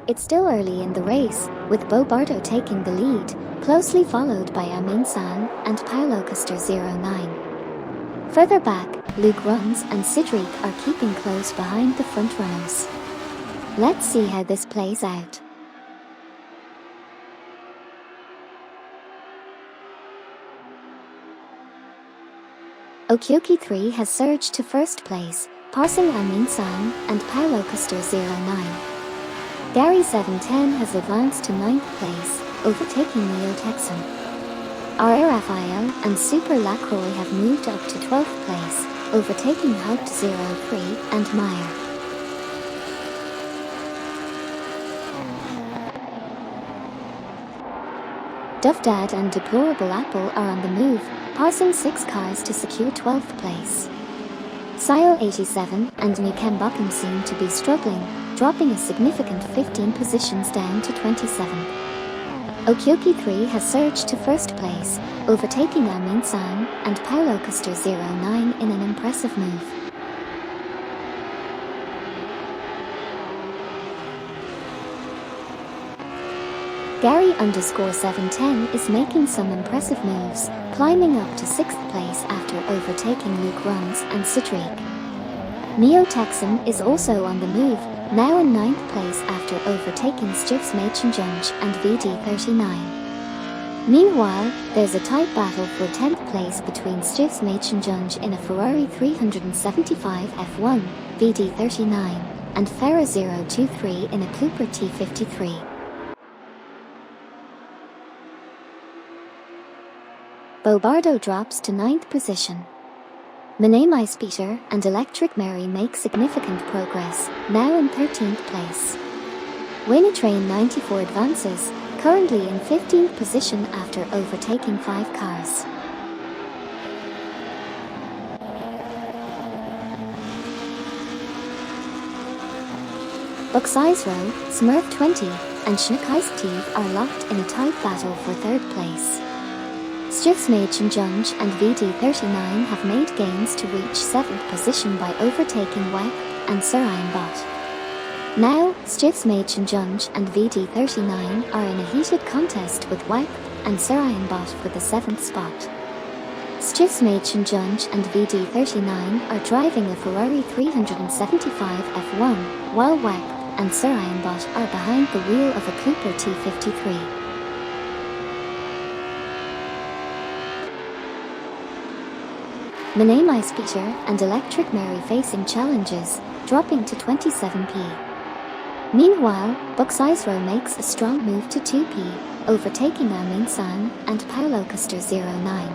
It's still early in the race, with Bobardo taking the lead, closely followed by Amin-san and Paolo Custer09. Further back, Luke Runs and Cedric are keeping close behind the frontrunners. Let's see how this plays out. Okyoki3 has surged to first place, passing Amin-san and Paolo Custer09. Gary710 has advanced to 9th place, overtaking Neo Texan. RRFIL and Super Lacroix have moved up to 12th place, overtaking Haupt03 and Meyer. Duffdad and Deplorable Apple are on the move, passing 6 cars to secure 12th place. Sile87 and Nikembakum seem to be struggling, dropping a significant 15 positions down to 27th. Okyoki3 has surged to first place, overtaking Amin-san and Paolo Custer09 in an impressive move. Gary_710 is making some impressive moves, climbing up to 6th place after overtaking Luke Runs and Cedric. Neo Texan is also on the move, now in 9th place after overtaking Stiffs Machenjunge and VD39. Meanwhile, there's a tight battle for 10th place between Stiffs Machenjunge in a Ferrari 375 F1, VD39, and Ferra023 in a Cooper T53. Bobardo drops to 9th position. Maname Peter and Electric Mary make significant progress, now in 13th place. Train 94 advances, currently in 15th position after overtaking 5 cars. Buxizro, Smurf20, and Schneekeistev are locked in a tight battle for 3rd place. Stiffs Machenjunge and VD39 have made gains to reach 7th position by overtaking WAC and Surianbot. Now, Stiffs Machenjunge and VD39 are in a heated contest with WAC and Surianbot for the 7th spot. Stiffs Machenjunge and VD39 are driving a Ferrari 375 F1, while WAC and Surianbot are behind the wheel of a Cooper T53. Maname Peter and Electric Mary facing challenges, dropping to 27p. Meanwhile, Buxizro makes a strong move to 2p, overtaking Amin-san and Paolo Custer09.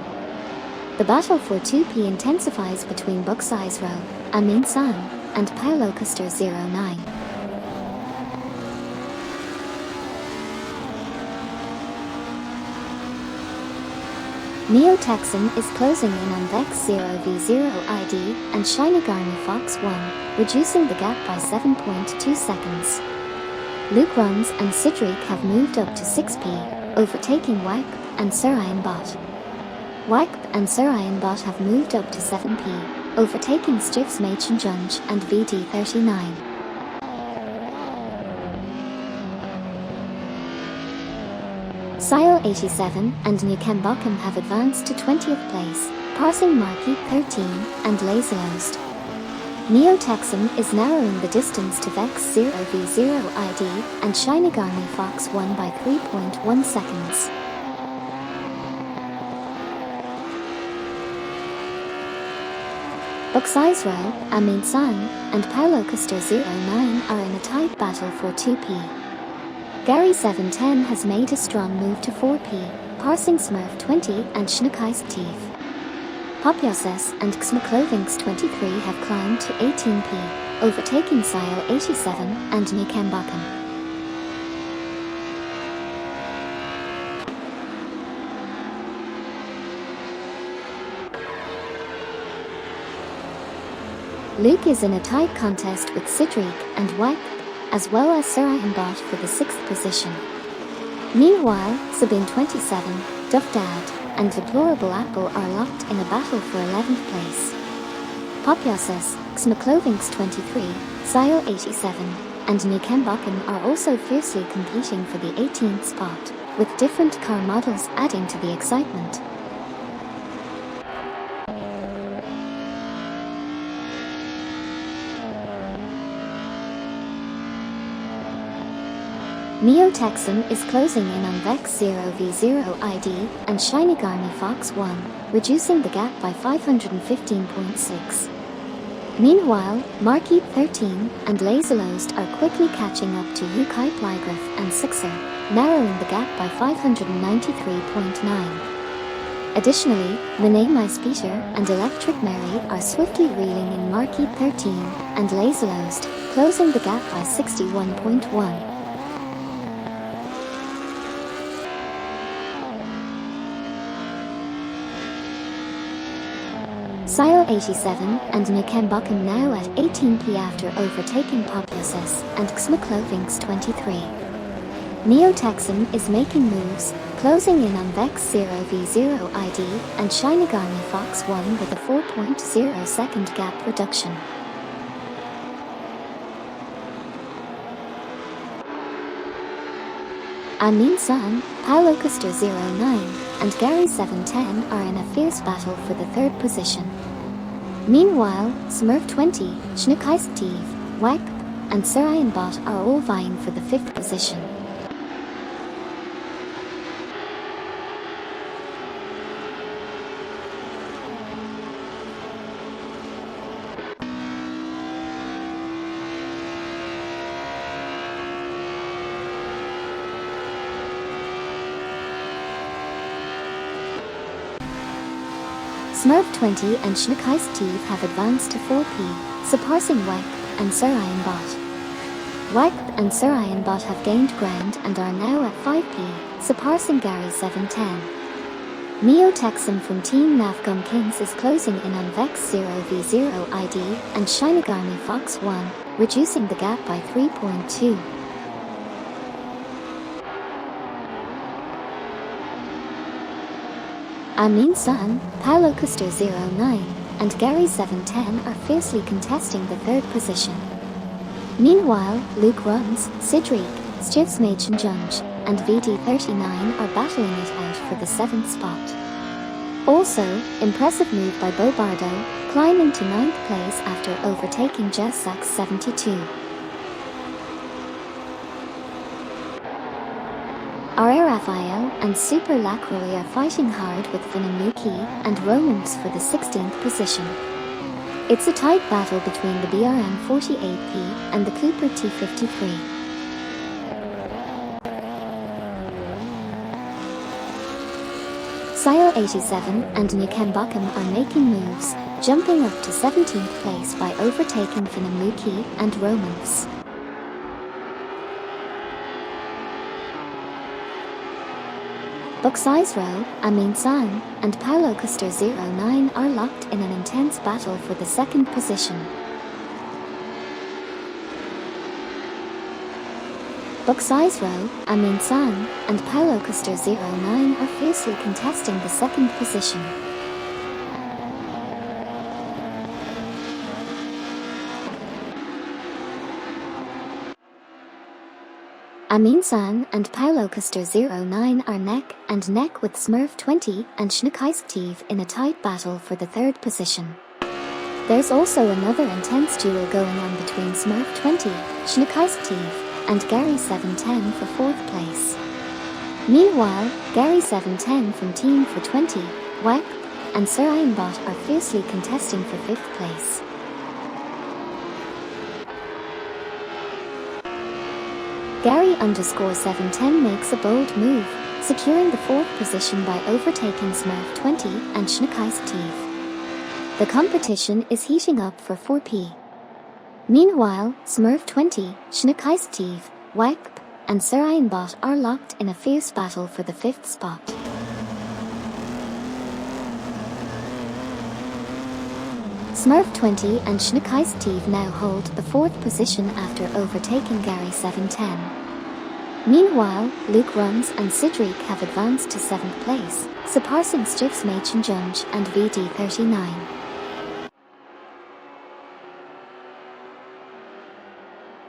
The battle for 2p intensifies between Buxizro, Amin-san, and Paolo Custer09. Neo Texan is closing in on Vex 0v0 ID and Shinigami Fox 1, reducing the gap by 7.2 seconds. Luke Runs and Cedric have moved up to 6p, overtaking WAC and Surianbot. WAC and Surianbot have moved up to 7p, overtaking Stiffs Machenjunge and VD39. Sile87 and Nikembakum have advanced to 20th place, passing Marquis 13 and Lazylost. Neo Texan is narrowing the distance to Vex 0v0 ID and Shinigami Fox 1 by 3.1 seconds. Buxizro, Amin-san, and Paolo Custer09 are in a tight battle for 2p. Gary710 has made a strong move to 4p, passing Smurf20 and Schneekeistev. Popyoses and Xmaklovinx23 have climbed to 18p, overtaking Sile87 and Nikembakum. Luke is in a tight contest with Cedric and WAC, as well as Surianbot for the 6th position. Meanwhile, Sabine27, Duffdad, and Deplorable Apple are locked in a battle for 11th place. Popyoses, Xmaklovinx23, Sile87, and Nikembakken are also fiercely competing for the 18th spot, with different car models adding to the excitement. Neo Texan is closing in on Vex 0v0 ID and Shinigami Fox 1, reducing the gap by 515.6. Meanwhile, Marquee 13 and Laserlost are quickly catching up to Yukai Plygriff and Sixer, narrowing the gap by 593.9. Additionally, Minei Peter and Electric Mary are swiftly reeling in Marquee 13 and Laserlost, closing the gap by 61.1. Sile 87 and Nikembakken now at 18p after overtaking Populous and Xmaclovinx 23. Neo Texan is making moves, closing in on Vex 0v0 ID and Shinigami Fox 1 with a 4.0 second gap reduction. Amin San, Paulo Custer 09, and Gary 710 are in a fierce battle for the third position. Meanwhile, Smurf 20, Schneekheist Steve, Wack, and Sarayan Bot are all vying for the fifth position. Smurf 20 and Schneekheist Steve have advanced to 4p, surpassing Wack and Sarayan Bot. Wack and Sarayan Bot have gained ground and are now at 5p, surpassing Gary 710. Neo Texan from Team Navgum Kings is closing in on Vex 0v0 ID and Shinigami Fox 1, reducing the gap by 3.2. Amin San, Paulo Custer 09, and Gary 710 are fiercely contesting the third position. Meanwhile, Luke Runs, Sidrik, Stivsmagen Junge, and VD39 are battling it out for the 7th spot. Also, impressive move by Bobardo, climbing to 9th place after overtaking Jessuck 72. R.A. Raphael and Super Lacroix are fighting hard with Vinamuki and Romans for the 16th position. It's a tight battle between the BRM 48P and the Cooper T53. Sile 87 and Nikembakken are making moves, jumping up to 17th place by overtaking Vinamuki and Romans. Buxize Row, Amin San, and Paulo Custer 09 are locked in an intense battle for the second position. Buxize Row, Amin San, and Paulo Custer 09 are fiercely contesting the second position. Amin San and Paulo Custer 09 are neck and neck with Smurf 20 and Schneekheist Steve in a tight battle for the third position. There's also another intense duel going on between Smurf 20, Schneekheist Steve, and Gary 710 for 4th place. Meanwhile, Gary 710 from Team for 20, Wack, and Sarayan Bot are fiercely contesting for 5th place. Gary _710 makes a bold move, securing the 4th position by overtaking Smurf 20 and Schneekheist Steve. The competition is heating up for 4p. Meanwhile, Smurf 20, Schneekheist Steve, Wack, and Sarayan Bot are locked in a fierce battle for the 5th spot. Smurf 20 and Schneekheist Steve now hold the 4th position after overtaking Gary 710. Meanwhile, Luke Runs and Sidrik have advanced to 7th place, surpassing Stivsmagen Junge and VD39.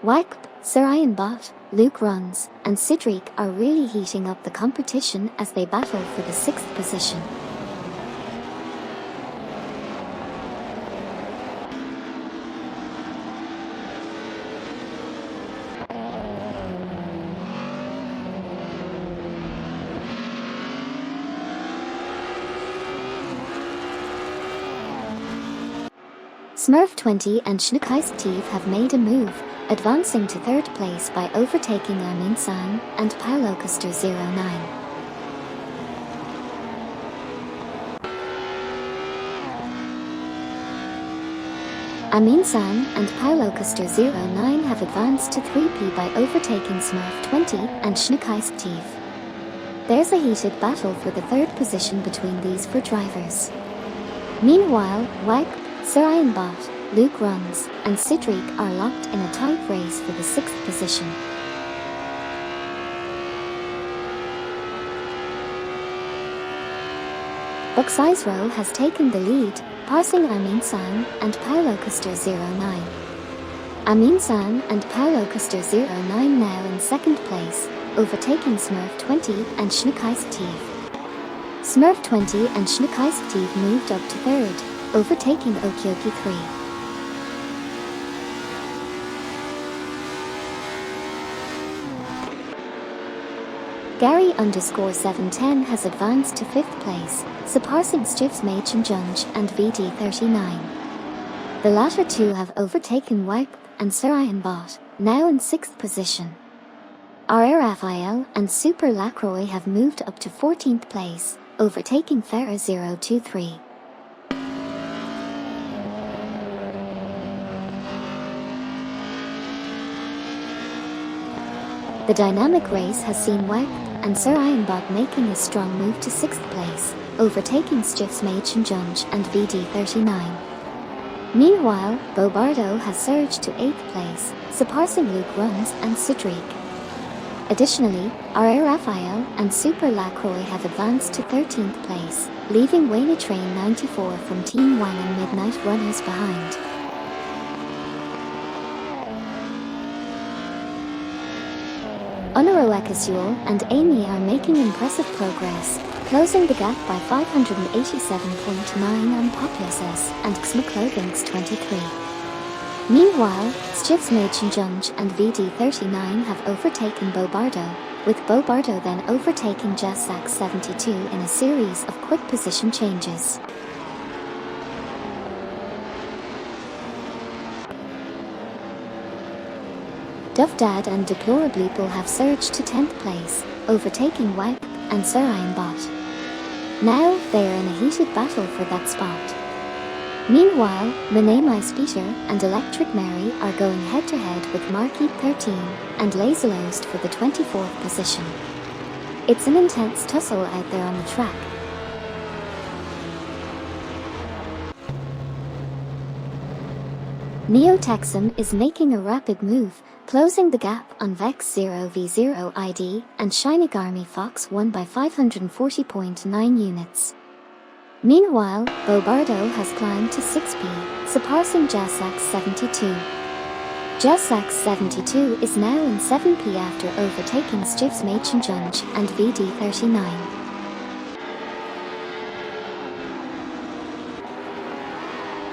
Wack, Sir Bot, Luke Runs, and Cedric are really heating up the competition as they battle for the 6th position. Smurf20 and Schneekeistev have made a move, advancing to 3rd place by overtaking Armin San and Paolo Custer 09. Amin San and Paolo Custer 09 have advanced to 3P by overtaking Smurf20 and Schneekeistev. There's a heated battle for the 3rd position between these 4 drivers. Meanwhile, Wag, Sir Bot, Luke Runs, and Cedric are locked in a tight race for the 6th position. Buxisro has taken the lead, passing Amin San and Paolo Custer 09. Amin San and Paolo Custer 09 now in 2nd place, overtaking Smurf20 and Schneekeistev. Smurf20 and Schneekeistev moved up to 3rd, overtaking Okioki 3. Gary_710 has advanced to 5th place, surpassing Stiffs Machen Junge and VD39. The latter two have overtaken Wipe and Sir Bot, now in 6th position. R. Raphael and Super Lacroix have moved up to 14th place, overtaking Farah 023. The dynamic race has seen Wag and Sir Bot making a strong move to 6th place, overtaking Stiffs Machen Junge and VD39. Meanwhile, Bobardo has surged to 8th place, surpassing Luke Runs and Cedric. Additionally, R. Raphael and Super Lacroix have advanced to 13th place, leaving Wayne Train 94 from Team Wang and Midnight Runners behind. Honorou Ekasuel and Amy are making impressive progress, closing the gap by 587.9 on Populous and Xmclothings 23. Meanwhile, Stiffs Machen Junge and VD39 have overtaken Bobardo, with Bobardo then overtaking Jassax 72 in a series of quick position changes. Dovdad and Deplorableeple have surged to 10th place, overtaking Wipe and Sir Bot. Now, they are in a heated battle for that spot. Meanwhile, Manamai Speeter and Electric Mary are going head-to-head with Marquis 13 and Laserlost for the 24th position. It's an intense tussle out there on the track. Neo-Texum is making a rapid move, closing the gap on Vex 0v0 ID and Shinigami Fox 1 by 540.9 units. Meanwhile, Bobardo has climbed to 6p, surpassing Jassax 72. Jassax 72 is now in 7p after overtaking Stiffs Machen Junge and VD39.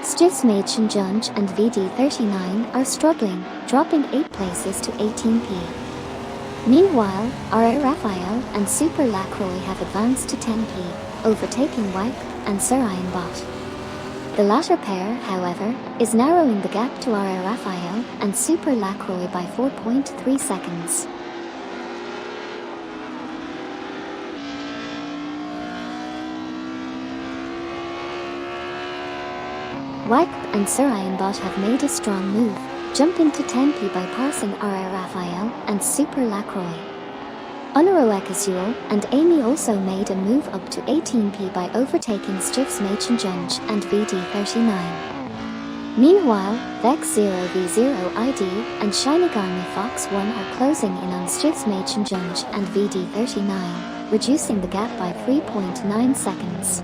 Stiffs Machen Junge and VD39 are struggling, dropping 8 places to 18p. Meanwhile, R. Raphael and Super Lacroix have advanced to 10p, overtaking Wipe and Sir Bot. The latter pair, however, is narrowing the gap to R. Raphael and Super Lacroix by 4.3 seconds. Wipe and Sir Bot have made a strong move, jumping to 10p by passing R. Raphael and Super Lacroix. Honorou Ekasuel and Amy also made a move up to 18p by overtaking Stiffs Machen Junge and VD39. Meanwhile, Vex 0v0 ID and Shinigami Fox 1 are closing in on Stiffs Machen Junge and VD39, reducing the gap by 3.9 seconds.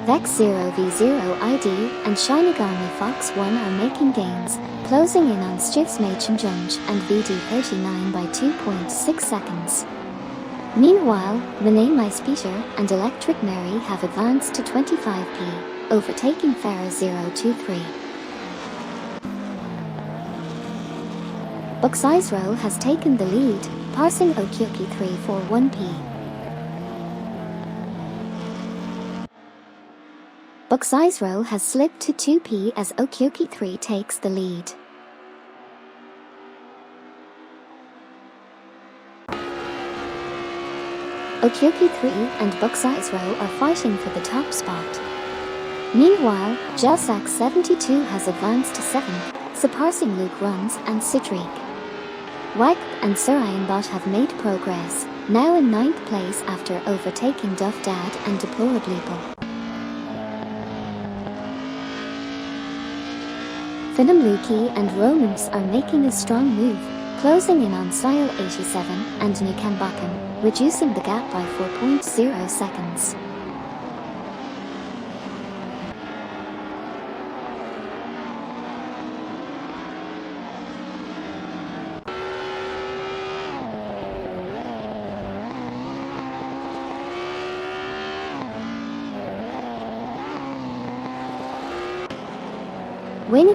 Vex 0v0 ID and Shinigami Fox 1 are making gains, closing in on Stiffsmage and Junge and VD39 by 2.6 seconds. Meanwhile, Monet My Speeder and Electric Mary have advanced to 25p, overtaking Farah 023. Buxizero has taken the lead, passing Okyoki 341p. Buxizero has slipped to 2p as Okyoki 3 takes the lead. Okyoki 3 and Buxizero are fighting for the top spot. Meanwhile, Jalsax 72 has advanced to 7th, surpassing Luke Runs and Citrik. Wag and Surayanbot have made progress, now in 9th place after overtaking Duff Dad and Deplorableeple. Finamluki and Romance are making a strong move, closing in on Sile 87 and Nukambakan, reducing the gap by 4.0 seconds.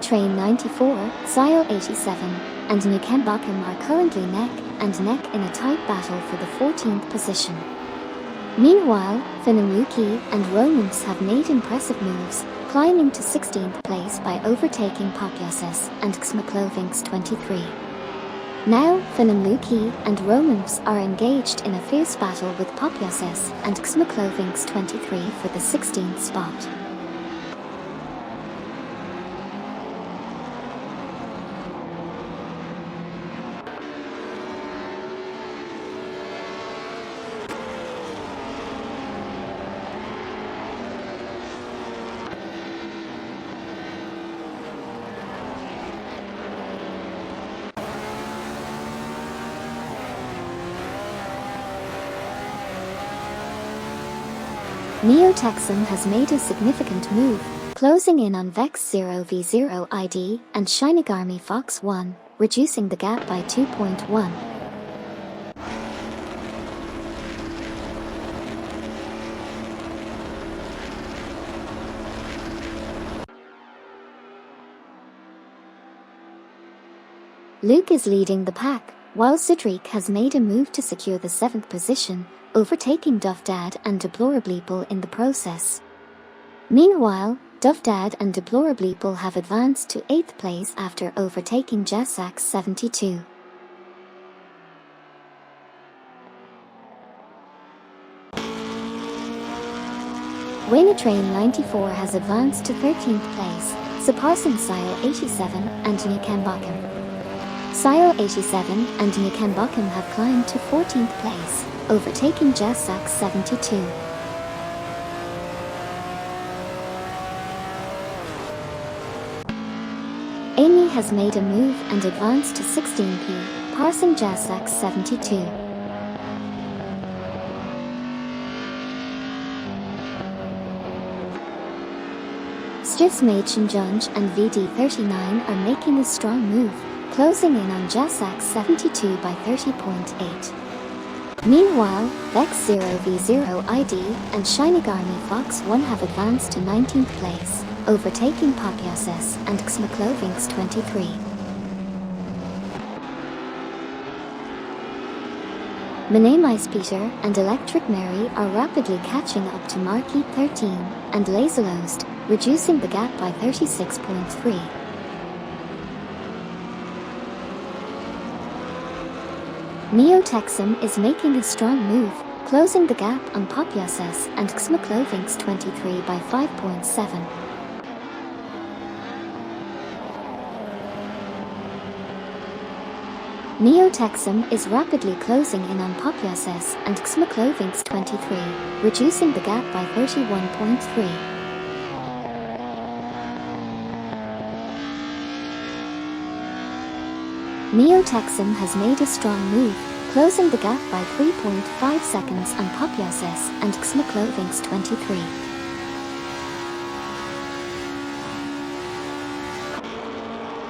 Train 94, Sile 87, and Nukambakan are currently neck and neck in a tight battle for the 14th position. Meanwhile, Finamluki and Romance have made impressive moves, climbing to 16th place by overtaking Popyasis and Xmaclovinx 23. Now, Finamluki and Romance are engaged in a fierce battle with Popyasis and Xmaclovinx 23 for the 16th spot. Neo-Texan has made a significant move, closing in on Vex 0v0 ID and Shinigami Fox 1, reducing the gap by 2.1. Luke is leading the pack, while Citrik has made a move to secure the 7th position, overtaking Duff Dad and Deplorableeple in the process. Meanwhile, Duff Dad and Deplorableeple have advanced to 8th place after overtaking Jalsax 72. Train 94 has advanced to 13th place, surpassing Sile 87 and Nukambakan. Sile 87 and Nukambakan have climbed to 14th place, overtaking Jalsax 72. Amy has made a move and advanced to 16p, passing Jalsax 72. Stiffsmage and Junge and VD39 are making a strong move, closing in on Jalsax 72 by 30.8. Meanwhile, Vex 0v0 ID and Shinigami Fox 1 have advanced to 19th place, overtaking Popyasis and Xmaclovinx 23. Monet My Speeder and Electric Mary are rapidly catching up to Marquee 13 and Laserlost, reducing the gap by 36.3. Neo-Texan is making a strong move, closing the gap on Popyasis and Xmaclovinx 23 by 5.7. Neo-Texan is rapidly closing in on Popyasis and Xmaclovinx 23, reducing the gap by 31.3. Neo-Texan has made a strong move, closing the gap by 3.5 seconds on Popyasis and Xmaclovinx 23.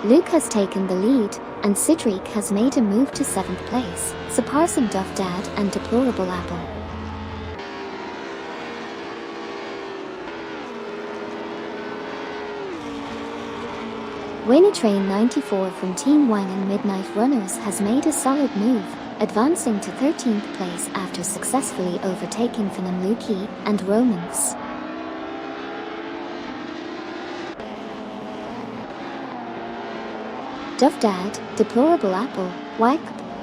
Luke has taken the lead, and Cedric has made a move to 7th place, surpassing Duff Dad and Deplorable Apple. Winnie Train 94 from Team Wang and Midnight Runners has made a solid move, advancing to 13th place after successfully overtaking Finam Luki and Romans. Duff Dad, Deplorable Apple, Wipe,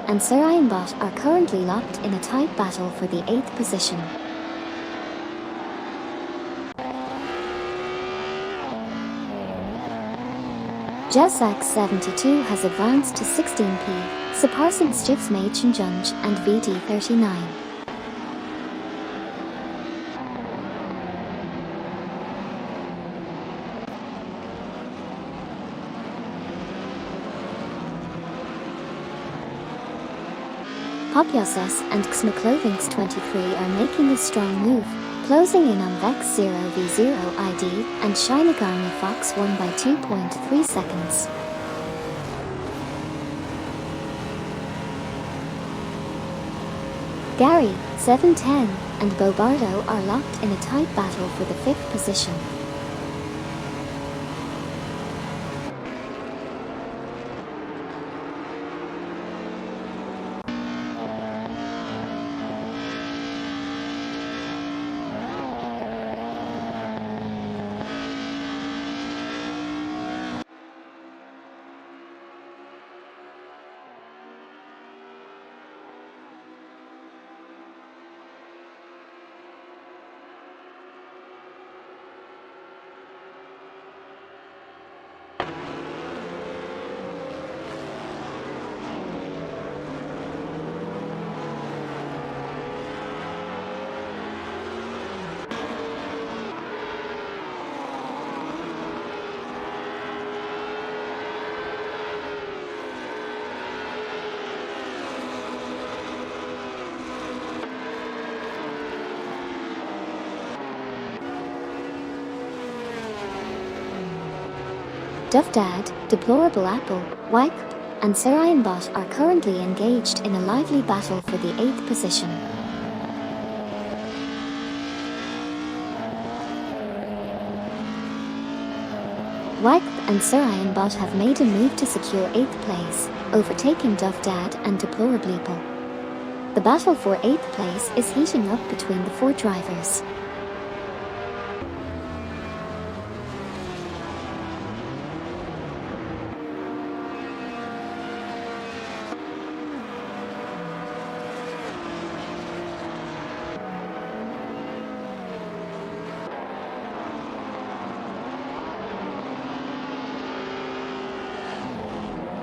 and Sir Ironbot are currently locked in a tight battle for the 8th position. Jazzax72 has advanced to 16p, surpassing Stiffs Mage and Junge and VD39. Popyoses and XMcClothings23 are making a strong move, closing in on Vex 0v0 ID and Shinigami Fox 1 by 2.3 seconds. Gary, 710, and Bobardo are locked in a tight battle for the 5th position. Duff Dad, Deplorable Apple, Wipe, and Sir Ironbot are currently engaged in a lively battle for the 8th position. Wipe and Sir Ironbot have made a move to secure 8th place, overtaking Duff Dad and Deplorable. The battle for 8th place is heating up between the 4 drivers.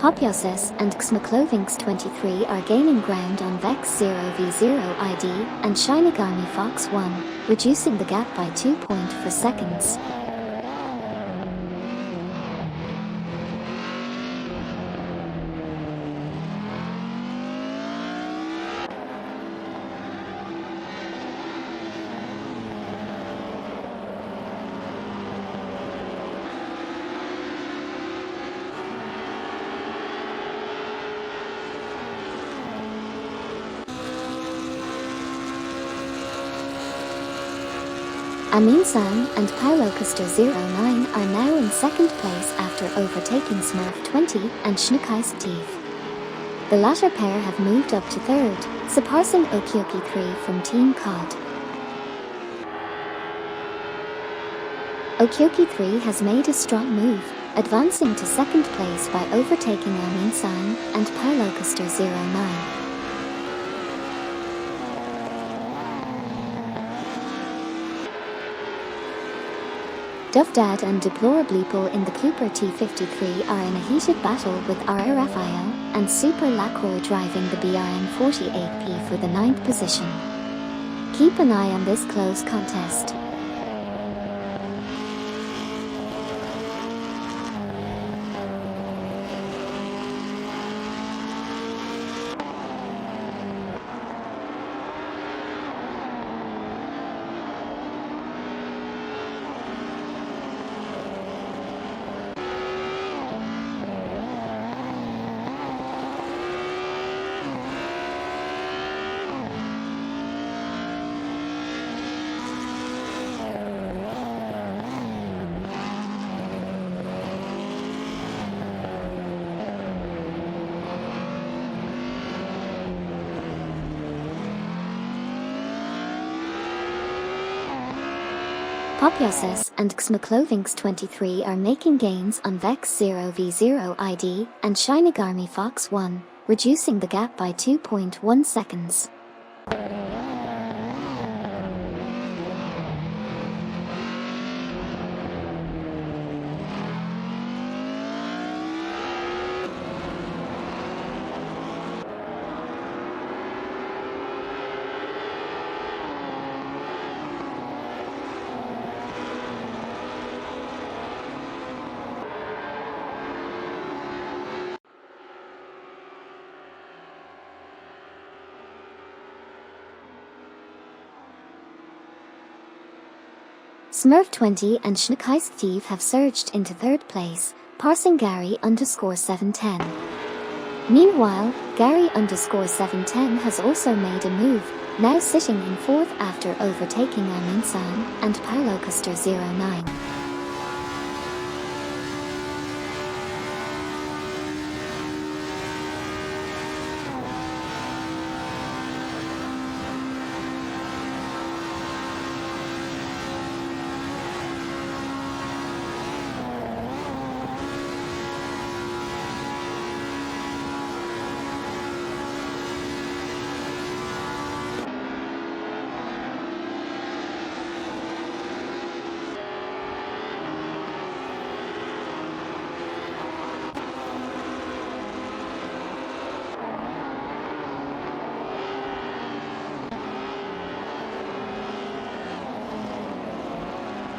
Popyoses and XMcClothings23 are gaining ground on Vex 0v0 ID and Shinigami Fox 1, reducing the gap by 2.4 seconds. Amin-san and Pyrocaster09 are now in 2nd place after overtaking Smurf20 and Schnookheist. The latter pair have moved up to 3rd, surpassing Okyoki3 from Team COD. Okyoki3 has made a strong move, advancing to 2nd place by overtaking Amin-san and Pyrocaster09. Duff Dad and Deplorable in the Cooper T53 are in a heated battle with RRFIO and Super Lacroix driving the BRN48P for the 9th position. Keep an eye on this close contest. Popiosis and Xmaclovinx23 are making gains on Vex 0v0 ID and Shinigami Fox 1, reducing the gap by 2.1 seconds. Smurf20 and Schneckheist have surged into third place, passing Gary_710. Meanwhile, Gary_710 has also made a move, now sitting in fourth after overtaking Aminsan and Paulocaster09.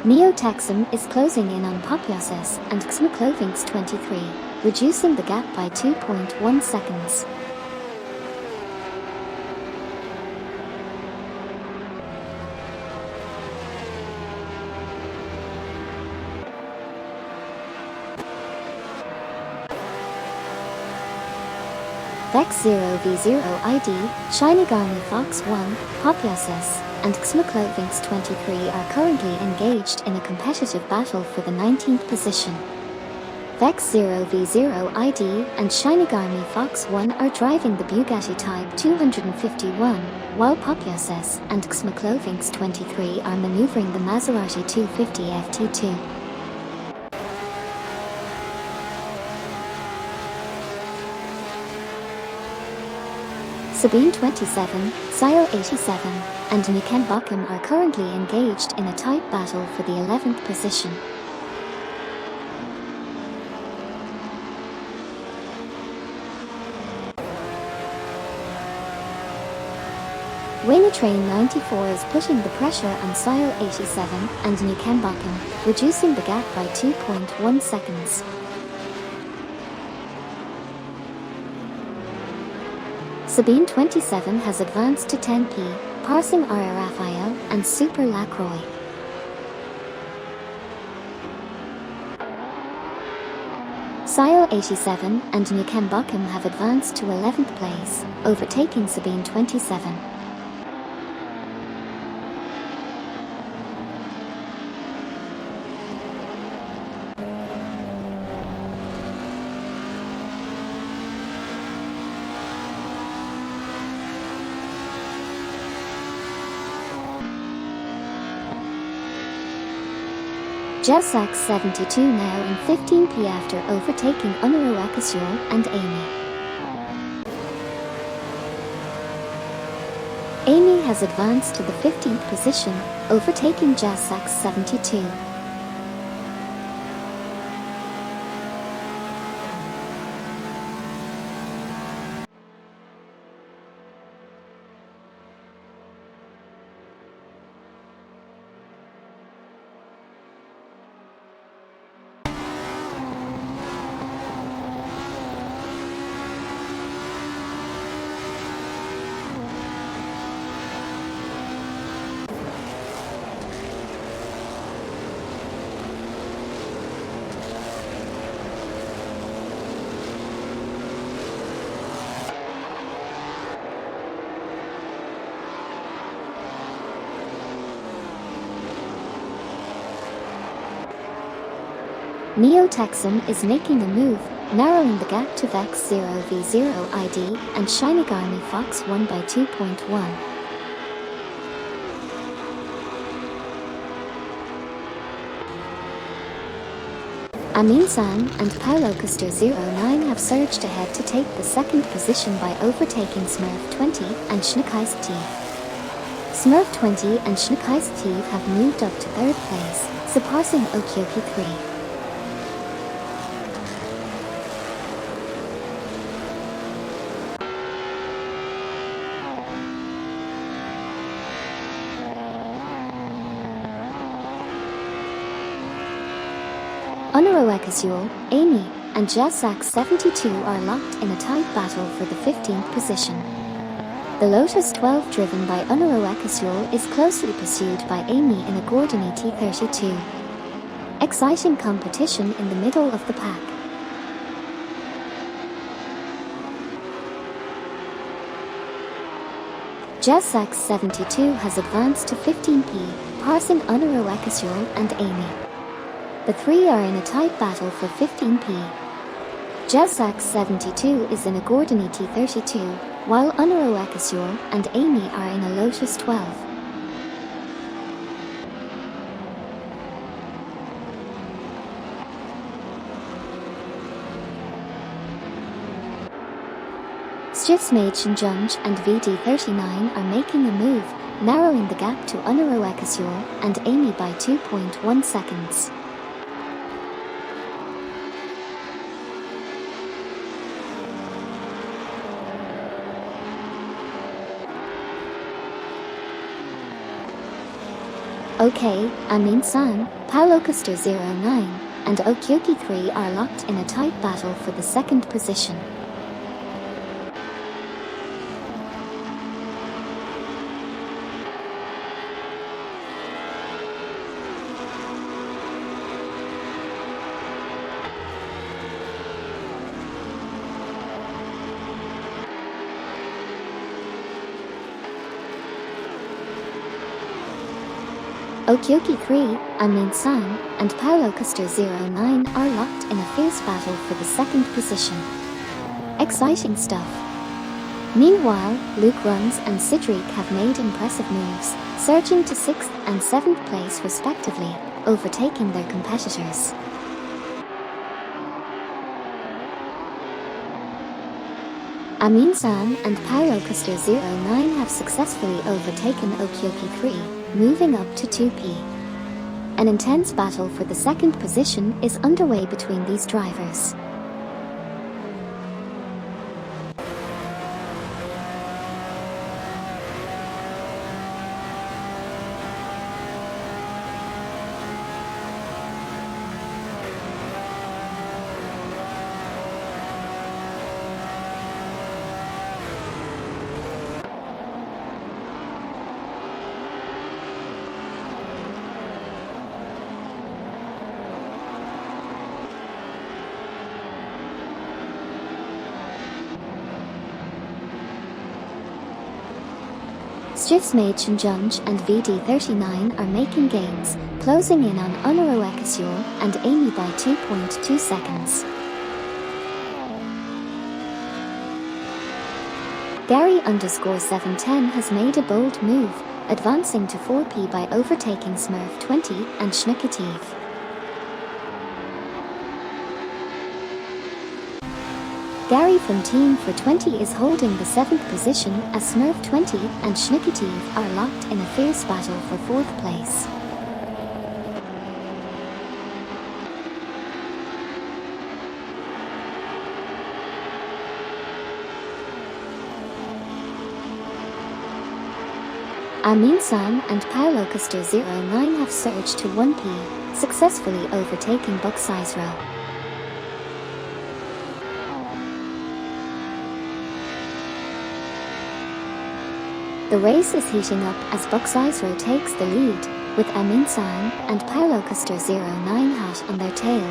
Neotaxum is closing in on Popiosis and Xmaclovinx23, reducing the gap by 2.1 seconds. Vex 0v0 ID, Shinigami Fox 1, Popiosis, and Xmaclovinx23 are currently engaged in a competitive battle for the 19th position. Vex 0v0 ID and Shinigami Fox 1 are driving the Bugatti Type 251, while Popiosis and Xmaclovinx23 are maneuvering the Maserati 250 FT2. Sabine 27, Sile 87, and Niken Bakum are currently engaged in a tight battle for the 11th position. Wayne Train 94 is putting the pressure on Sile 87 and Niken Bakum, reducing the gap by 2.1 seconds. Sabine 27 has advanced to 10p, passing Ara Raphael and Super Lacroix. Sile 87 and Niken Bakum have advanced to 11th place, overtaking Sabine 27. Jessax 72 now in 15p after overtaking Unaro Akasur and Amy. Amy has advanced to the 15th position, overtaking Jessax 72. Neotaxum is making a move, narrowing the gap to Vex 0v0 ID and Shinigami Fox 1 by 2.1. Amin-san and Paolo Custer09 have surged ahead to take the second position by overtaking Smurf20 and Schneekei's Teeth. Smurf20 and Schneekei's Teeth have moved up to third place, surpassing Okyoki 3. Onoro Ekasuel, Amy, and Jazzax72 are locked in a tight battle for the 15th position. The Lotus 12 driven by Onoro Ekasuel is closely pursued by Amy in a Gordon ET32. Exciting competition in the middle of the pack. Jazzax72 has advanced to 15p, passing Onoro Ekasuel and Amy. The three are in a tight battle for 15p. Jazzax72 is in a Gordon ET32, while Onoro Ekasuel and Amy are in a Lotus 12. Stiffsmade Shinjunj and VD39 are making a move, narrowing the gap to Onoro Ekasuel and Amy by 2.1 seconds. Okay, Amin-san, Paolo Custer09, and Okyoki 3 are locked in a tight battle for the second position. Okyoki 3, Amin-san, and Paolo Custer09 are locked in a fierce battle for the second position. Exciting stuff. Meanwhile, Luke Runs and Sidriq have made impressive moves, surging to 6th and 7th place respectively, overtaking their competitors. Amin-san and Paolo Custer09 have successfully overtaken Okyoki 3, moving up to 2p. An intense battle for the second position is underway between these drivers. Stiffsmade Shinjunj and VD39 are making gains, closing in on Onoro Ekasuel and Amy by 2.2 seconds. Gary_710 has made a bold move, advancing to 4p by overtaking Smurf20 and Schneekateef. Gary from Team for 20 is holding the 7th position as Smurf20 and Schneekateef are locked in a fierce battle for 4th place. Amin-san and Paolo Custer09 have surged to 1p, successfully overtaking Bucksizero. The race is heating up as Bucksizero takes the lead, with Amin-san and Paolo Custer09 hot on their tail.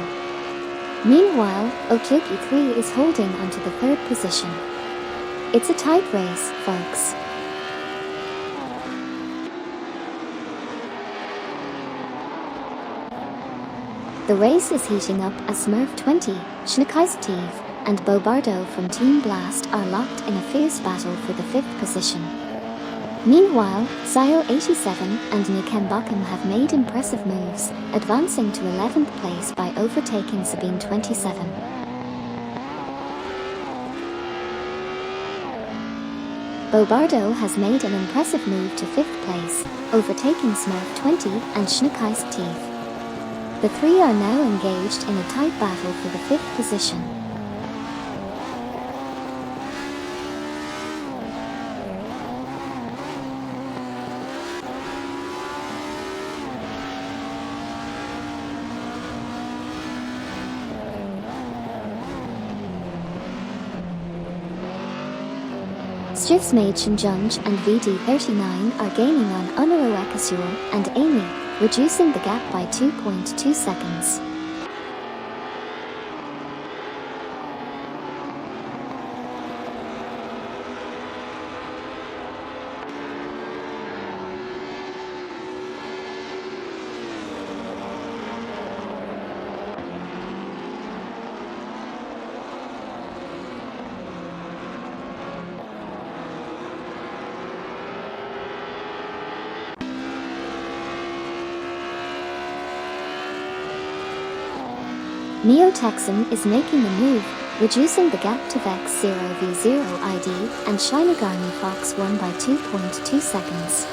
Meanwhile, Okyoki 3 is holding onto the 3rd position. It's a tight race, folks. The race is heating up as Smurf20, Schneekei's Teeth, and Bobardo from Team Blast are locked in a fierce battle for the 5th position. Meanwhile, Sio 87 and Nikembakum have made impressive moves, advancing to 11th place by overtaking Sabine 27. Bobardo has made an impressive move to 5th place, overtaking Smurf 20 and Schneekheist Tief. The three are now engaged in a tight battle for the 5th position. Stiftsmädchen Junge and VD39 are gaining on Unaro Ekasur and Amy, reducing the gap by 2.2 seconds. Neo-Texan is making a move, reducing the gap to Vex 0v0 ID and Shinigami Fox 1 by 2.2 seconds.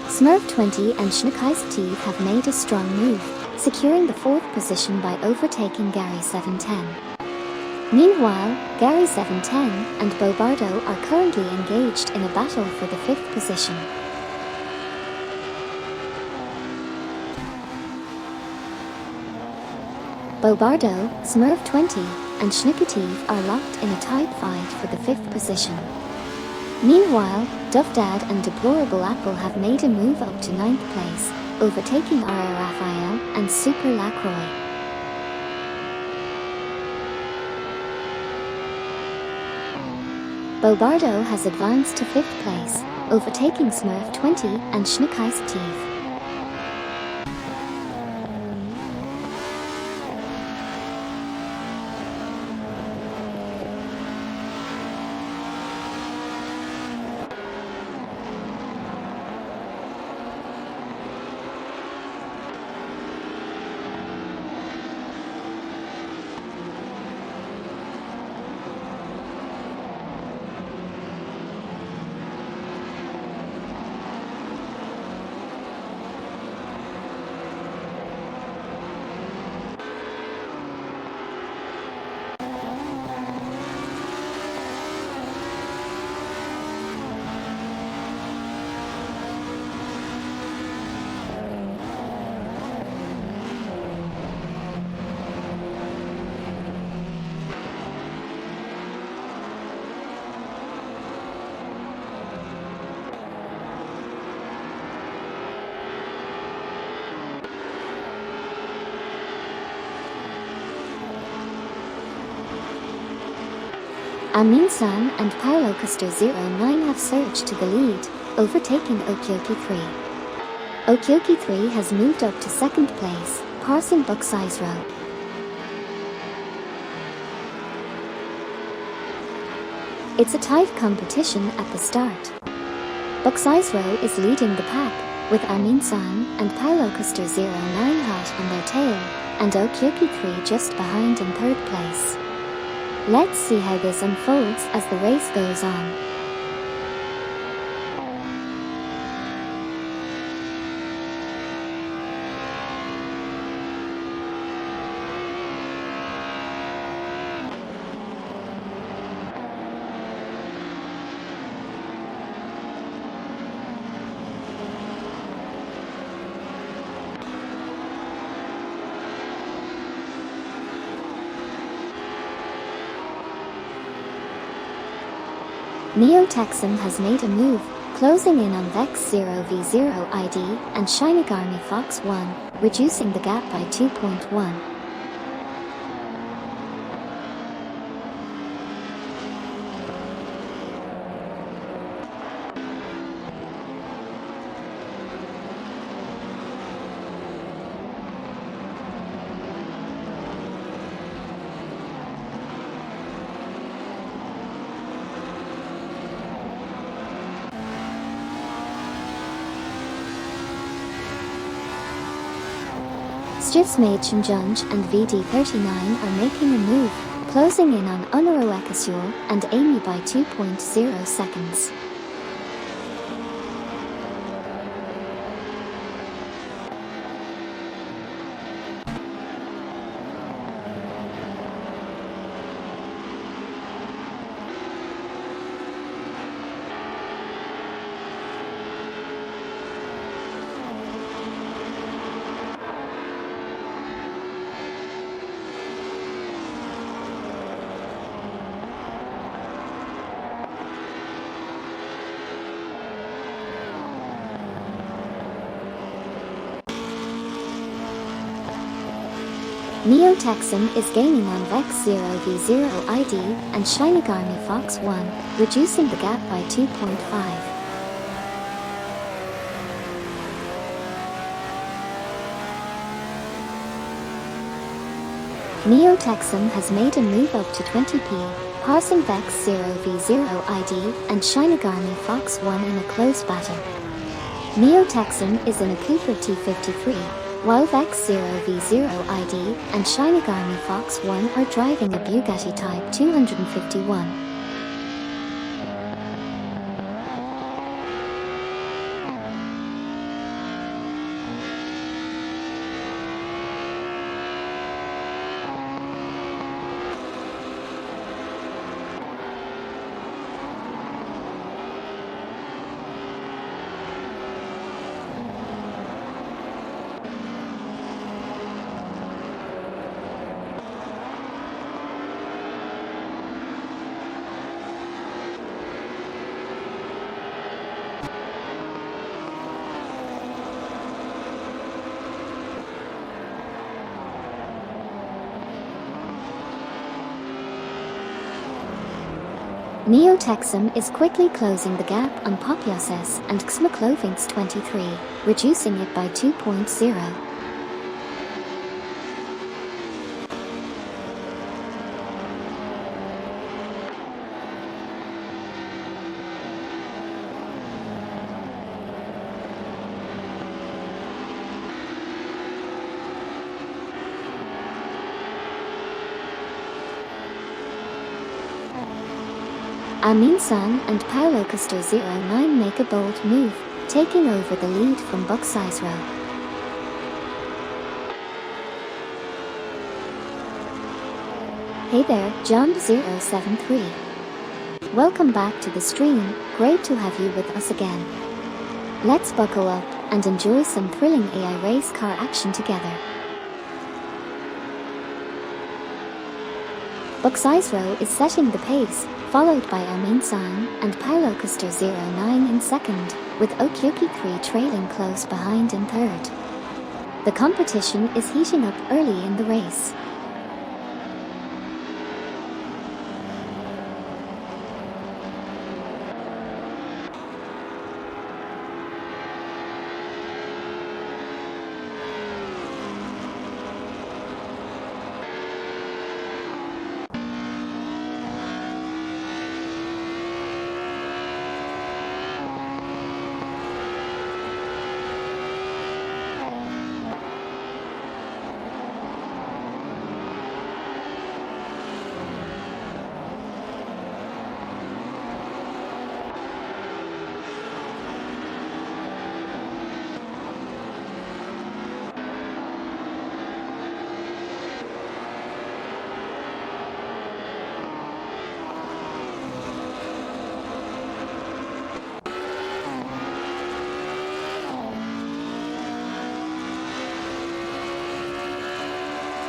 Smurf 20 and Schneekheist Tief have made a strong move, securing the 4th position by overtaking Gary 710. Meanwhile, Gary 710 and Bobardo are currently engaged in a battle for the 5th position. Bobardo, Smurf 20, and Schneekheist are locked in a tight fight for the 5th position. Meanwhile, Duffdad and Deplorable Apple have made a move up to 9th place, overtaking R.R. Raphael and Super Lacroix. Bobardo has advanced to 5th place, overtaking Smurf 20 and Schneekheist Tief. Amin-san and Paolo Custer 09 have surged to the lead, overtaking Okyoki 3. Okyoki 3 has moved up to 2nd place, passing Bucksize Row. It's a tight competition at the start. Bucksize Row is leading the pack, with Amin-san and Paolo Custer 09 hot on their tail, and Okyoki 3 just behind in 3rd place. Let's see how this unfolds as the race goes on. Neo-Texan has made a move, closing in on Vex 0v0 ID and Shinigami Fox 1, reducing the gap by 2.1. Stiffsmade and VD39 are making a move, closing in on Unaro Ekasur and Amy by 2.0 seconds. Neo Texan is gaining on Vex 0v0 ID and Shinigami Fox 1, reducing the gap by 2.5. Neo Texan has made a move up to 20p, passing Vex 0v0 ID and Shinigami Fox 1 in a close battle. Neo Texan is in a Cooper T53, while Vex 0v0 ID and Shinigami Fox 1 are driving a Bugatti Type 251. Neo Texan is quickly closing the gap on Popyoses and Xmaclovinx 23, reducing it by 2.0. Amin-san and Paulo Custer 09 make a bold move, taking over the lead from Buxizro. Hey there, John073. Welcome back to the stream, great to have you with us again. Let's buckle up and enjoy some thrilling AI race car action together. Buxizro is setting the pace, followed by Amin-san and Paulo Custer 09 in second, with Okyoki 3 trailing close behind in third. The competition is heating up early in the race.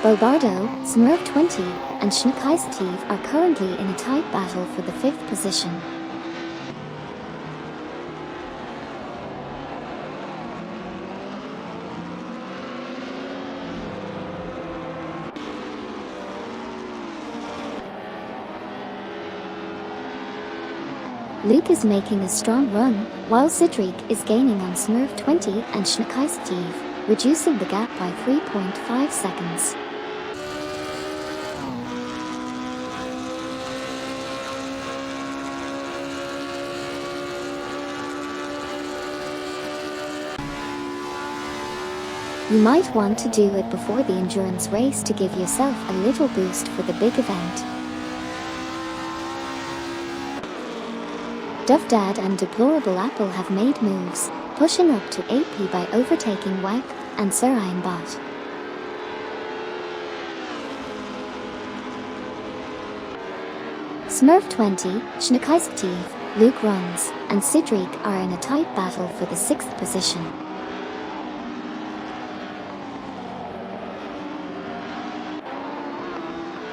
Bobardo, Smurf 20, and Schneekeistev are currently in a tight battle for the 5th position. Luke is making a strong run, while Cedric is gaining on Smurf 20 and Schneekeistev, reducing the gap by 3.5 seconds. You might want to do it before the endurance race to give yourself a little boost for the big event. Duff Dad and Deplorable Apple have made moves, pushing up to 8p by overtaking Wipe and Sir Ironbot. Smurf20, Schneekeisktief, Luke Runs, and Sidreek are in a tight battle for the 6th position.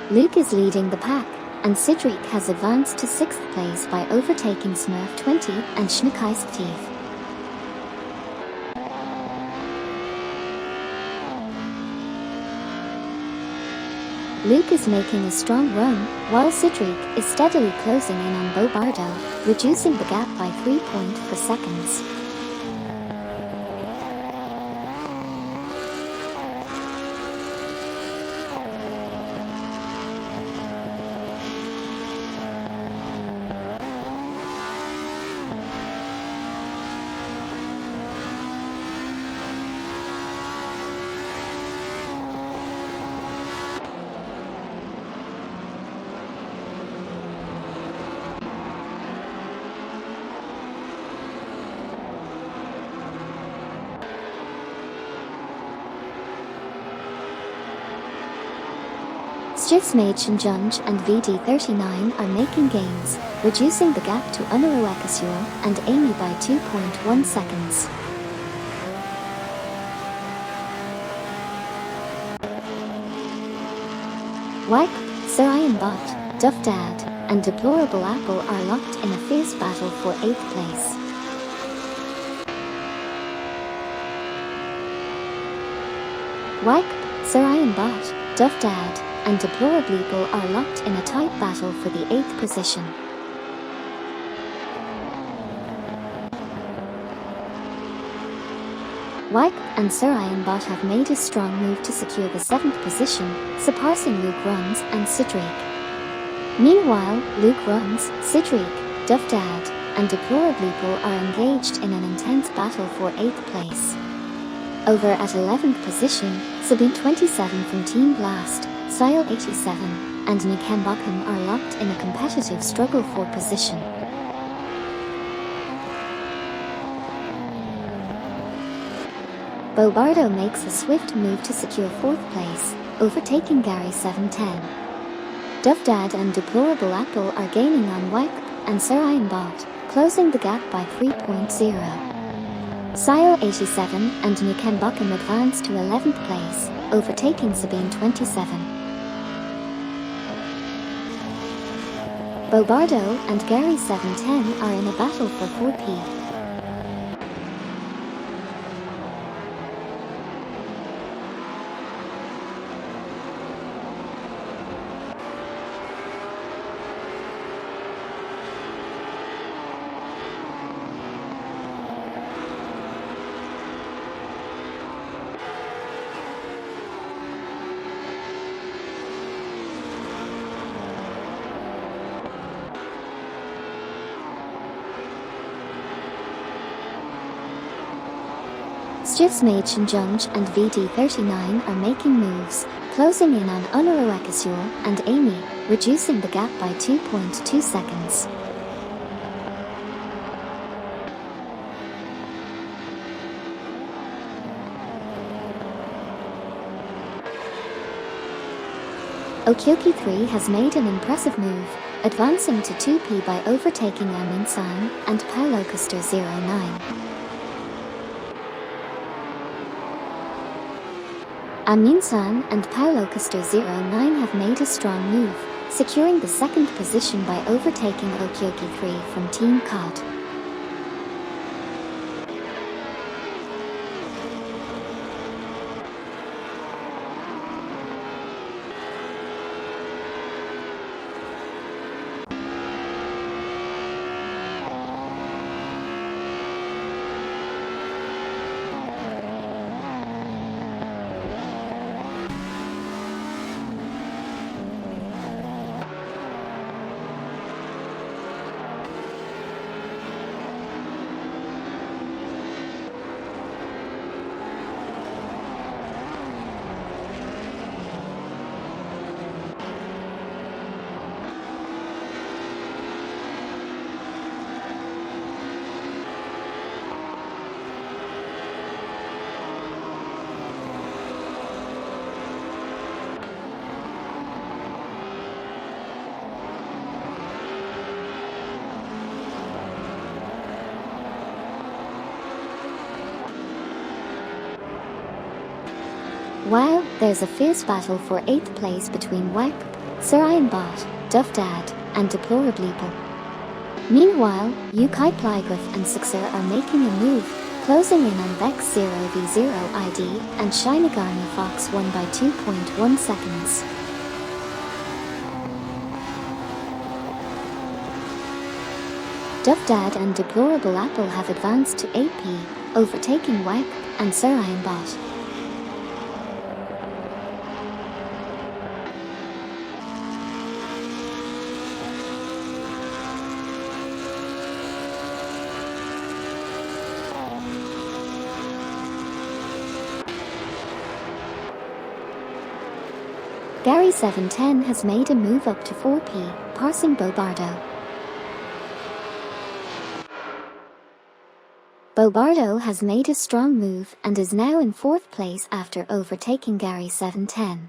Luke is leading the pack, and Sidreek has advanced to 6th place by overtaking Smurf20 and Schneekeisktief. Luke is making a strong run, while Sidreek is steadily closing in on Bobardo, reducing the gap by 3.4 seconds. Stiffsmage and Junge and VD39 are making gains, reducing the gap to Unaroakasur and Amy by 2.1 seconds. Wipe, Sir Ironbot, Duff Dad, and Deplorable Apple are locked in a fierce battle for 8th place. Wipe, Sir Ironbot, Duff Dad, and Deplorable Apple are locked in a tight battle for the 8th position. Wipe and Sir Ironbot have made a strong move to secure the 7th position, surpassing Luke Runs and Sidreek. Meanwhile, Luke Runs, Sidreek, Duff Dad, and Deplorable Apple are engaged in an intense battle for 8th place. Over at 11th position, Sabine27 from Team Blast, Sile87, and Nikembakum are locked in a competitive struggle for position. Bobardo makes a swift move to secure 4th place, overtaking Gary710. Duff Dad and Deplorable Apple are gaining on Wipe and Sir Ironbot, closing the gap by 3.0. Sile87 and Nikembakum advance to 11th place, overtaking Sabine27. Bobardo and Gary710 are in a battle for 4p. Stiffsmage and Junge and VD39 are making moves, closing in on Unaroakasur and Amy, reducing the gap by 2.2 seconds. Okyoki3 has made an impressive move, advancing to 2p by overtaking Aminsan and Paulocaster09. Aminsan and Paulocaster09 have made a strong move, securing the 2nd position by overtaking Okyoki3 from Team COD. While there's a fierce battle for 8th place between Wipe, Sir Ironbot, Duff Dad, and Deplorableeple. Meanwhile, Yukai Plygriff and Sixer are making a move, closing in on Vex 0v0 ID and Shinigami Fox 1 by 2.1 seconds. Duff Dad and Deplorable Apple have advanced to AP, overtaking Wipe and Sir Ironbot. Gary 710 has made a move up to 4p, passing Bobardo. Bobardo has made a strong move and is now in 4th place after overtaking Gary 710.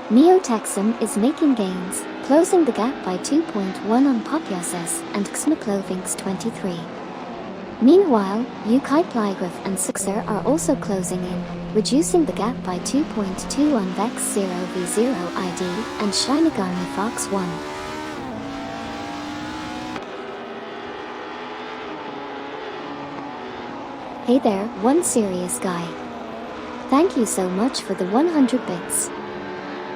Neo Texum is making gains, closing the gap by 2.1 on Popyosis and Xmaclovinx 23. Meanwhile, Yukai Plygriff and Sixer are also closing in, reducing the gap by 2.2 on Vex 0v0 ID and Shinigami Fox 1. Hey there, one serious guy. Thank you so much for the 100 bits.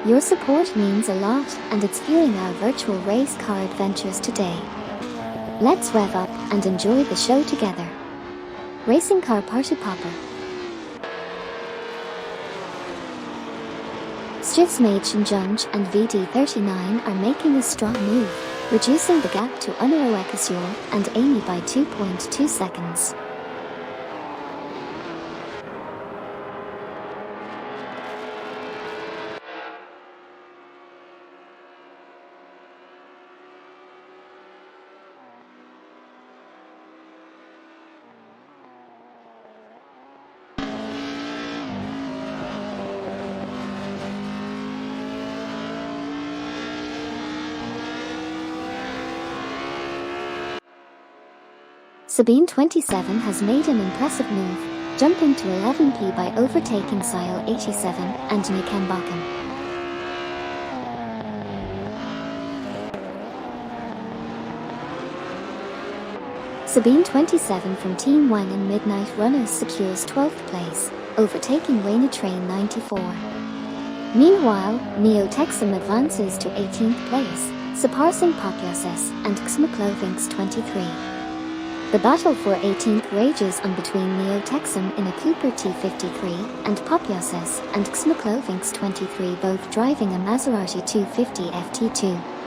Your support means a lot and it's fueling our virtual race car adventures today. Let's rev up and enjoy the show together. Racing Car Party Popper. Stivsmage Junge and VD39 are making a strong move, reducing the gap to Unero Ekasior and Amy by 2.2 seconds. Sabine27 has made an impressive move, jumping to 11p by overtaking Sile 87 and Nikenbakken. Sabine27 from Team Wang and Midnight Runners secures 12th place, overtaking Wayne Train 94. Meanwhile, Neo Texum advances to 18th place, surpassing Popyosis and Xmaclovinx 23. The battle for 18th rages on between Neo Texum in a Cooper T53 and Popyosis and Xmaclovinx 23, both driving a Maserati 250 FT2.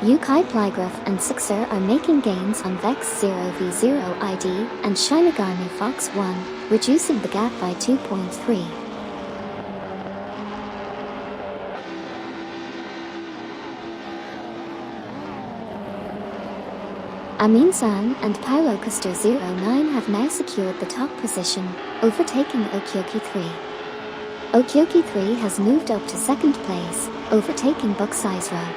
Yukai Plygriff and Sixer are making gains on Vex 0v0 ID and Shinigami Fox 1, reducing the gap by 2.3. Amin-san and Paulo Custer 09 have now secured the top position, overtaking Okyoki 3. Okyoki 3 has moved up to second place, overtaking Buckseyes Row.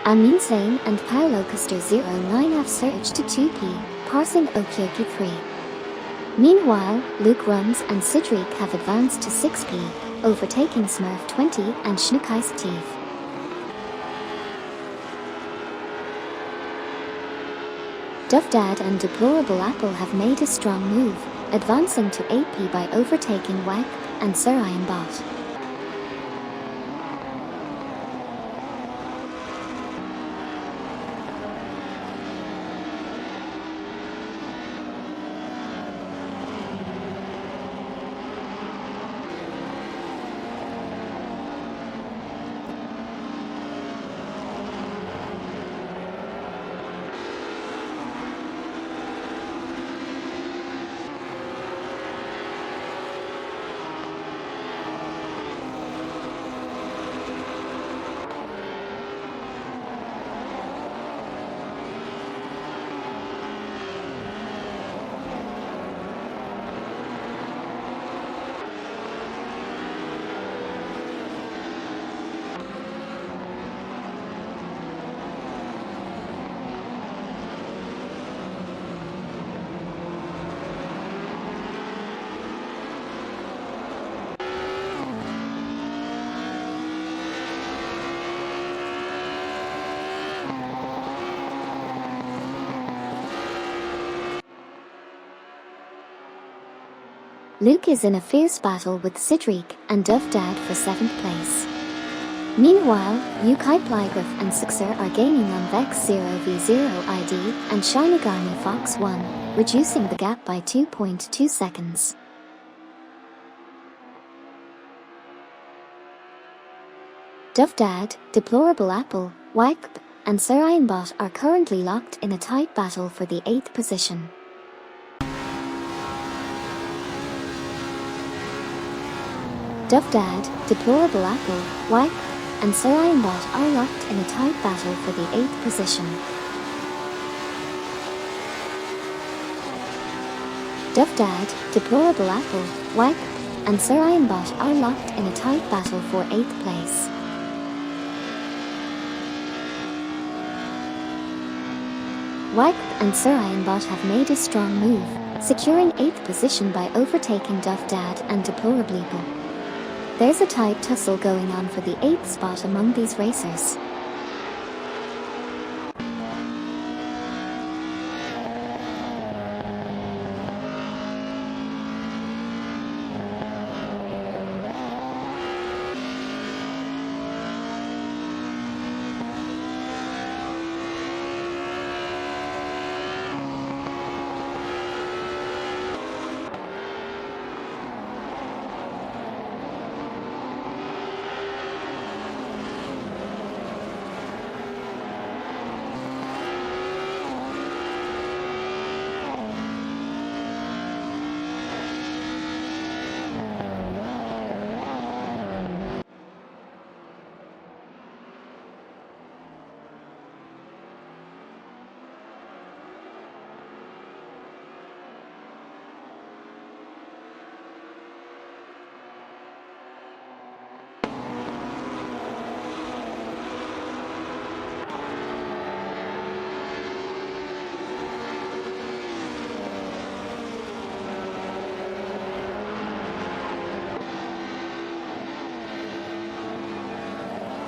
Amin-san and Paulo Custer 09 have surged to 2P, passing Okyoki 3. Meanwhile, Luke Runs and Sidric have advanced to 6P, overtaking Smurf 20 and Schnuckai Steve. Dufdad and Deplorable Apple have made a strong move, advancing to 8P by overtaking Wag and Surian Bot. Luke is in a fierce battle with Sidric and Dufdad for 7th place. Meanwhile, Yukai Plygriff and Suxer are gaining on Vex 0v0 ID and Shinigami Fox 1, reducing the gap by 2.2 seconds. Dufdad, Deplorable Apple, Wag, and Surian Bot are currently locked in a tight battle for the 8th position. Dufdad, Deplorable Apple, Wag, and Surian Bot are locked in a tight battle for the 8th position. Dufdad, Deplorable Apple, Wag, and Surian Bot are locked in a tight battle for 8th place. Wag and Surian Bot have made a strong move, securing 8th position by overtaking Dufdad and Deplorable Apple. There's a tight tussle going on for the 8th spot among these racers.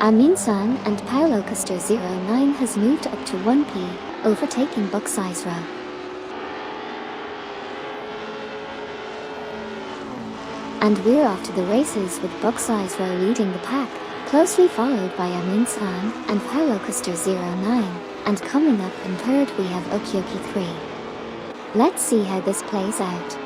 Amin-san and Paulo Custer 09 has moved up to 1P, overtaking Buckseyes Row. And we're off to the races with Buckseyes Row leading the pack, closely followed by Amin-san and Paulo Custer 09, and coming up in third we have Okyoki 3. Let's see how this plays out.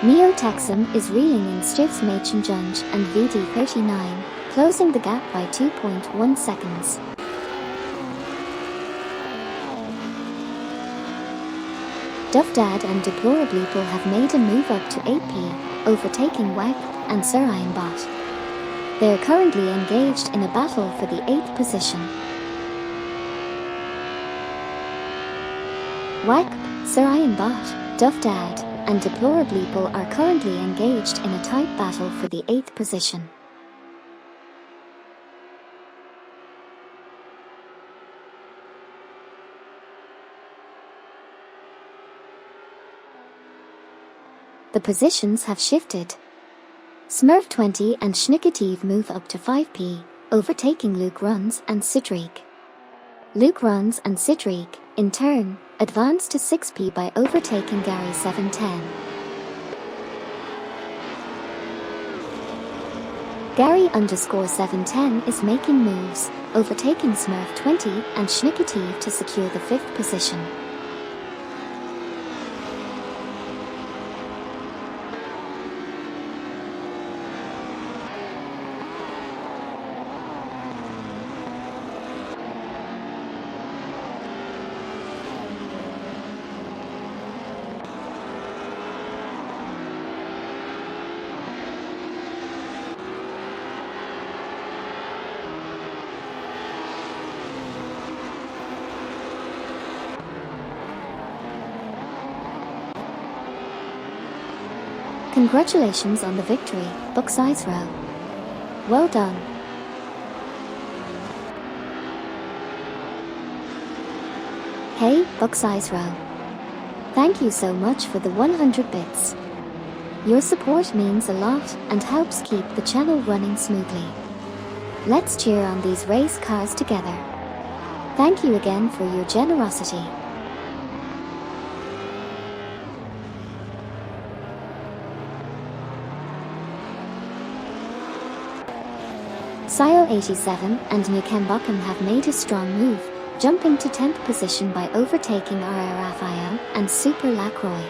Neo Texum is reeling in Stiffs Machen Junge and VD39, closing the gap by 2.1 seconds. Duffdad and Deplorableeple have made a move up to 8p, overtaking WAG and Surianbot. They are currently engaged in a battle for the 8th position. WAG, Surianbot, Duffdad, and Deplorableeple are currently engaged in a tight battle for the 8th position. The positions have shifted. Smurf20 and Schnickative move up to 5p, overtaking Luke Runs and Sidreek. Luke Runs and Sidreek, in turn, advance to 6p by overtaking Gary 710. Gary_710 is making moves, overtaking Smurf20 and Schnickative to secure the 5th position. Congratulations on the victory, Buck Size Row. Well done. Hey, Buck Size Row. Thank you so much for the 100 bits. Your support means a lot and helps keep the channel running smoothly. Let's cheer on these race cars together. Thank you again for your generosity. Sio87 and Nukembokum have made a strong move, jumping to 10th position by overtaking RR Raphael and Super Lacroix.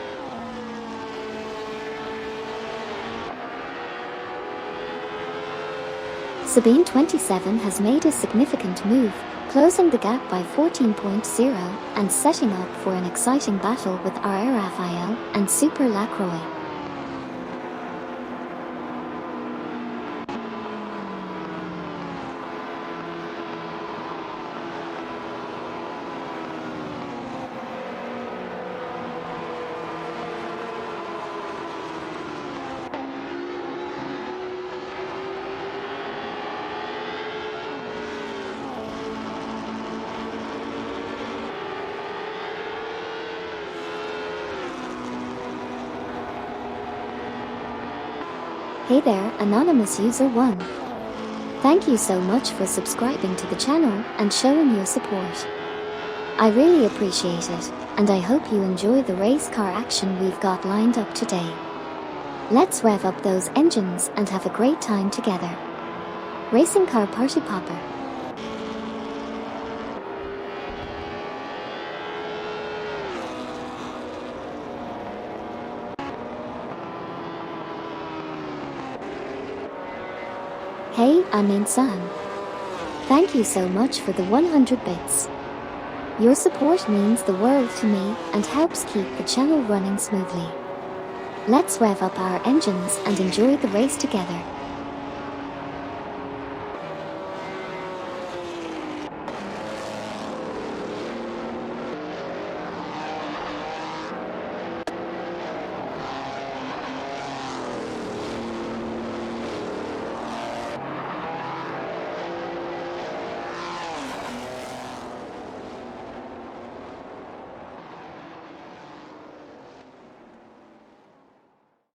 Sabine27 has made a significant move, closing the gap by 14.0 and setting up for an exciting battle with RR Raphael and Super Lacroix. Hey there, Anonymous User 1. Thank you so much for subscribing to the channel and showing your support. I really appreciate it, and I hope you enjoy the race car action we've got lined up today. Let's rev up those engines and have a great time together. Racing Car Party Popper. Hey, Amin-san. Thank you so much for the 100 bits. Your support means the world to me and helps keep the channel running smoothly. Let's rev up our engines and enjoy the race together.